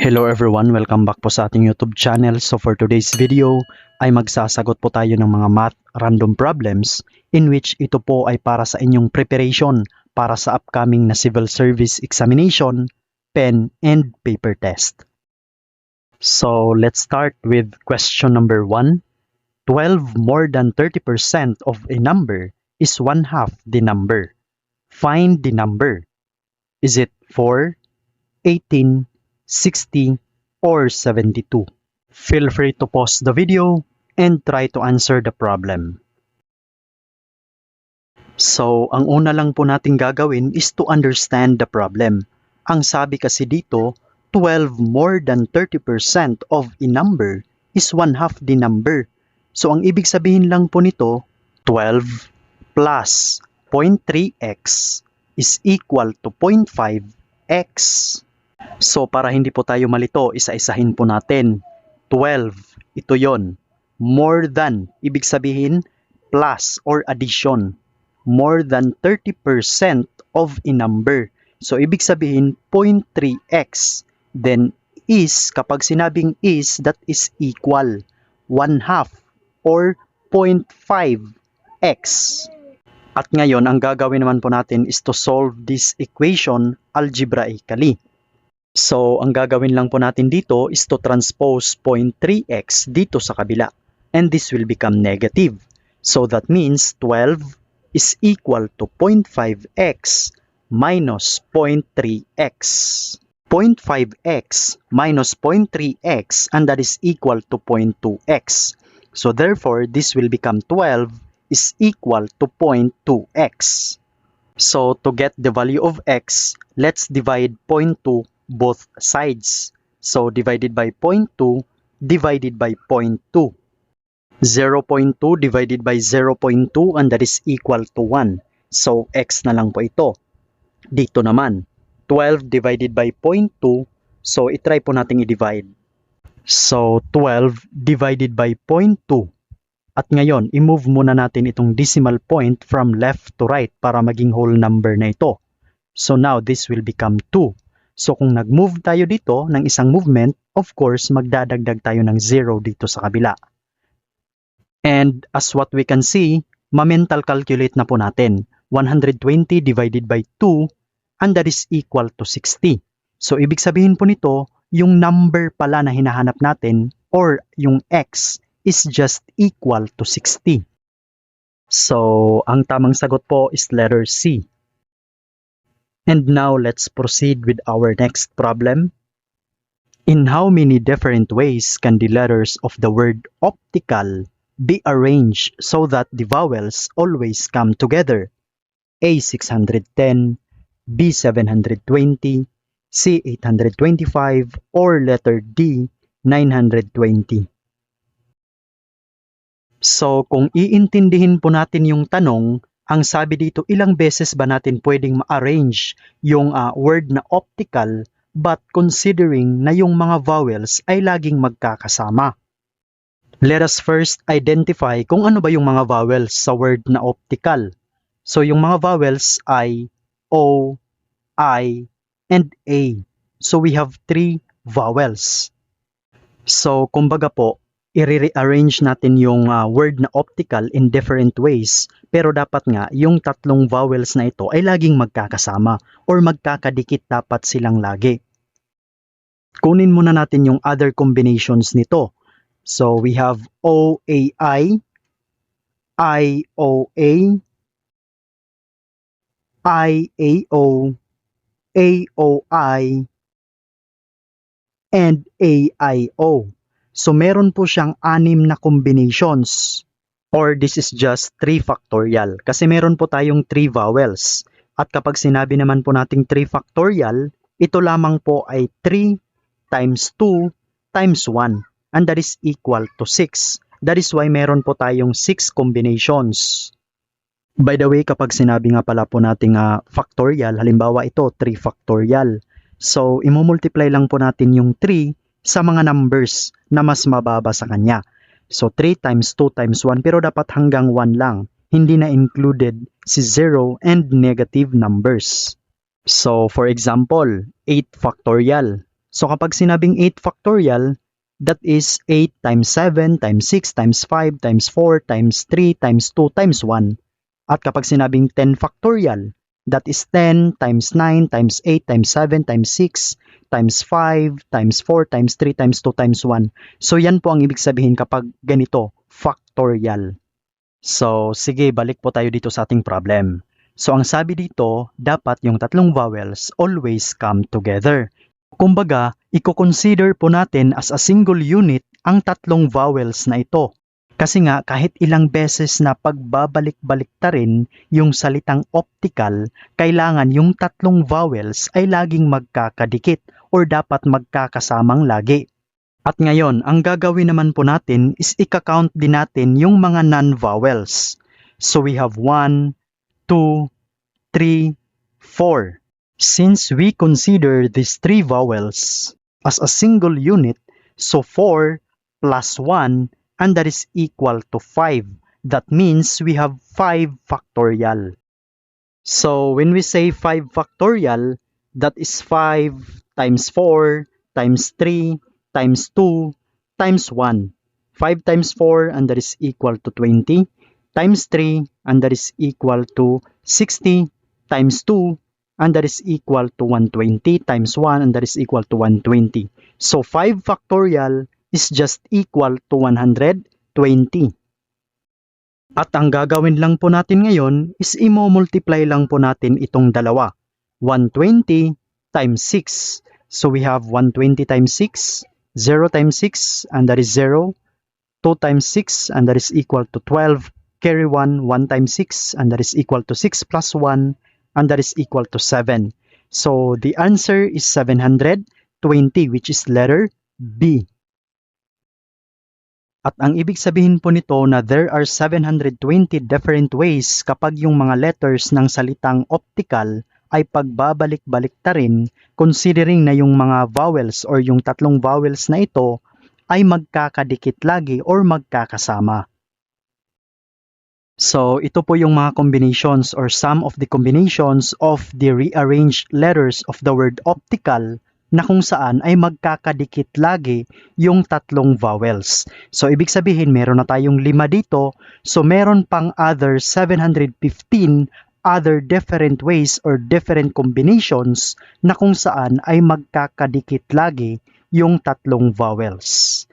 Hello everyone, welcome back po sa ating YouTube channel. So for today's video ay magsasagot po tayo ng mga math random problems in which ito po ay para sa inyong preparation para sa upcoming na civil service examination, pen and paper test. So let's start with question number 1. 12 more than 30% of a number is 1/2 the number. Find the number. Is it 4, 18, 60, or 72? Feel free to pause the video and try to answer the problem. So, ang una lang po natin gagawin is to understand the problem. Ang sabi kasi dito, 12 more than 30% of a number is 1/2 the number. So, ang ibig sabihin lang po nito, 12 plus 0.3x is equal to 0.5x. So, para hindi po tayo malito, isa-isahin po natin. 12, ito yon. More than, ibig sabihin, plus or addition. More than 30% of a number. So, ibig sabihin, 0.3x. Then, is, kapag sinabing is, that is equal. 1/2 or 0.5x. At ngayon, ang gagawin naman po natin is to solve this equation algebraically. So, ang gagawin lang po natin dito is to transpose 0.3x dito sa kabila. And this will become negative. So, that means 12 is equal to 0.5x minus 0.3x. 0.5x minus 0.3x, and that is equal to 0.2x. So, therefore, this will become 12 is equal to 0.2x. So, to get the value of x, let's divide 0.2 both sides. So, divided by 0.2 divided by 0.2. 0.2 divided by 0.2, and that is equal to 1. So, x na lang po ito. Dito naman, 12 divided by 0.2. So, itry po natin i-divide. So, 12 divided by 0.2. At ngayon, i-move muna natin itong decimal point from left to right para maging whole number na ito. So, now this will become 2. So, kung nag-move tayo dito ng isang movement, of course, magdadagdag tayo ng 0 dito sa kabila. And as what we can see, ma-mental calculate na po natin. 120 divided by 2, and that is equal to 60. So, ibig sabihin po nito, yung number pala na hinahanap natin, or yung x, is just equal to 60. So, ang tamang sagot po is letter C. And now, let's proceed with our next problem. In how many different ways can the letters of the word optical be arranged so that the vowels always come together? A. 610, B. 720, C. 825, or letter D. 920. So, kung iintindihin po natin yung tanong, ang sabi dito, ilang beses ba natin pwedeng ma-arrange yung word na optical, but considering na yung mga vowels ay laging magkakasama. Let us first identify kung ano ba yung mga vowels sa word na optical. So, yung mga vowels ay O, I, and A. So, we have 3 vowels. So, kumbaga po, i-rearrange natin yung word na optical in different ways, pero dapat nga yung tatlong vowels na ito ay laging magkakasama or magkakadikit dapat silang lagi. Kunin muna natin yung other combinations nito. So we have OAI, IOA, IAO, AOI, and AIO. So, meron po siyang 6 na combinations. Or this is just 3 factorial. Kasi meron po tayong 3 vowels. At kapag sinabi naman po nating 3 factorial, ito lamang po ay 3 times 2 times 1. And that is equal to 6. That is why meron po tayong 6 combinations. By the way, kapag sinabi nga pala po nating factorial, halimbawa ito, 3 factorial. So, imumultiply lang po natin yung 3 sa mga numbers na mas mababa sa kanya. So, 3 times 2 times 1, pero dapat hanggang 1 lang. Hindi na included si 0 and negative numbers. So, for example, 8 factorial. So kapag sinabing 8 factorial, that is 8 times 7 times 6 times 5 times 4 times 3 times 2 times 1. At kapag sinabing 10 factorial, that is 10 times 9 times 8 times 7 times 6 times 5 times 4 times 3 times 2 times 1. So yan po ang ibig sabihin kapag ganito, factorial. So sige, balik po tayo dito sa ating problem. So ang sabi dito, dapat yung tatlong vowels always come together. Kumbaga, i-consider po natin as a single unit ang tatlong vowels na ito. Kasi nga, kahit ilang beses na pagbabalik-balik ta rin yung salitang optical, kailangan yung tatlong vowels ay laging magkakadikit or dapat magkakasamang lagi. At ngayon, ang gagawin naman po natin is ika-count din natin yung mga non-vowels. So we have 1, 2, 3, 4. Since we consider these three vowels as a single unit, so 4 plus 1, and that is equal to 5. That means we have 5 factorial. So when we say 5 factorial, that is 5 times 4 times 3 times 2 times 1. 5 times 4, and that is equal to 20, times 3, and that is equal to 60, times 2, and that is equal to 120, times 1, and that is equal to 120. So 5 factorial is just equal to 120. At ang gagawin lang po natin ngayon is i-multiply lang po natin itong dalawa. 120 times 6. So we have 120 times 6, 0 times 6, and that is 0. 2 times 6, and that is equal to 12. Carry 1, 1 times 6, and that is equal to 6 plus 1, and that is equal to 7. So the answer is 720, which is letter B. At ang ibig sabihin po nito na there are 720 different ways kapag yung mga letters ng salitang optical ay pagbabalik-balik ta rin, considering na yung mga vowels or yung tatlong vowels na ito ay magkakadikit lagi or magkakasama. So ito po yung mga combinations or some of the combinations of the rearranged letters of the word optical na kung saan ay magkakadikit lagi yung tatlong vowels. So ibig sabihin meron na tayong 5 dito, so meron pang other 715 other different ways or different combinations na kung saan ay magkakadikit lagi yung tatlong vowels.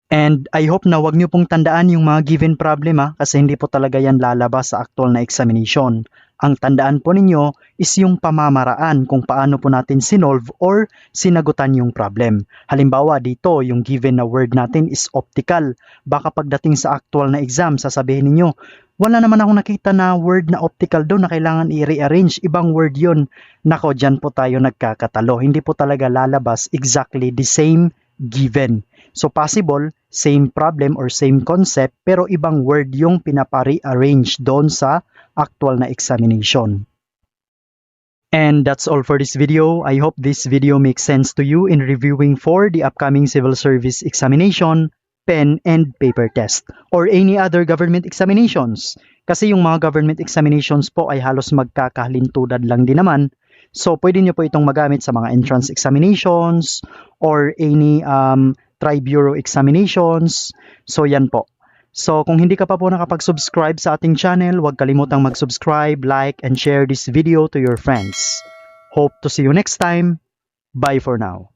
And I hope na wag niyo pong tandaan yung mga given problem kasi hindi po talaga yan lalabas sa actual na examination. Ang tandaan po ninyo is yung pamamaraan kung paano po natin sinolve or sinagutan yung problem. Halimbawa dito, yung given na word natin is optical. Baka pagdating sa actual na exam, sasabihin ninyo, wala naman akong nakita na word na optical doon na kailangan i-rearrange. Ibang word yun. Nako, dyan po tayo nagkakatalo. Hindi po talaga lalabas exactly the same given. So possible, same problem or same concept pero ibang word yung pinapa-rearrange doon sa actual na examination. And that's all for this video. I hope this video makes sense to you in reviewing for the upcoming civil service examination, pen and paper test, or any other government examinations. Kasi yung mga government examinations po ay halos magkakahalintulad lang din naman. So pwede nyo po itong magamit sa mga entrance examinations or any tri-bureau examinations. So yan po. So kung hindi ka pa po nakapag-subscribe sa ating channel, huwag kalimutang mag-subscribe, like, and share this video to your friends. Hope to see you next time. Bye for now.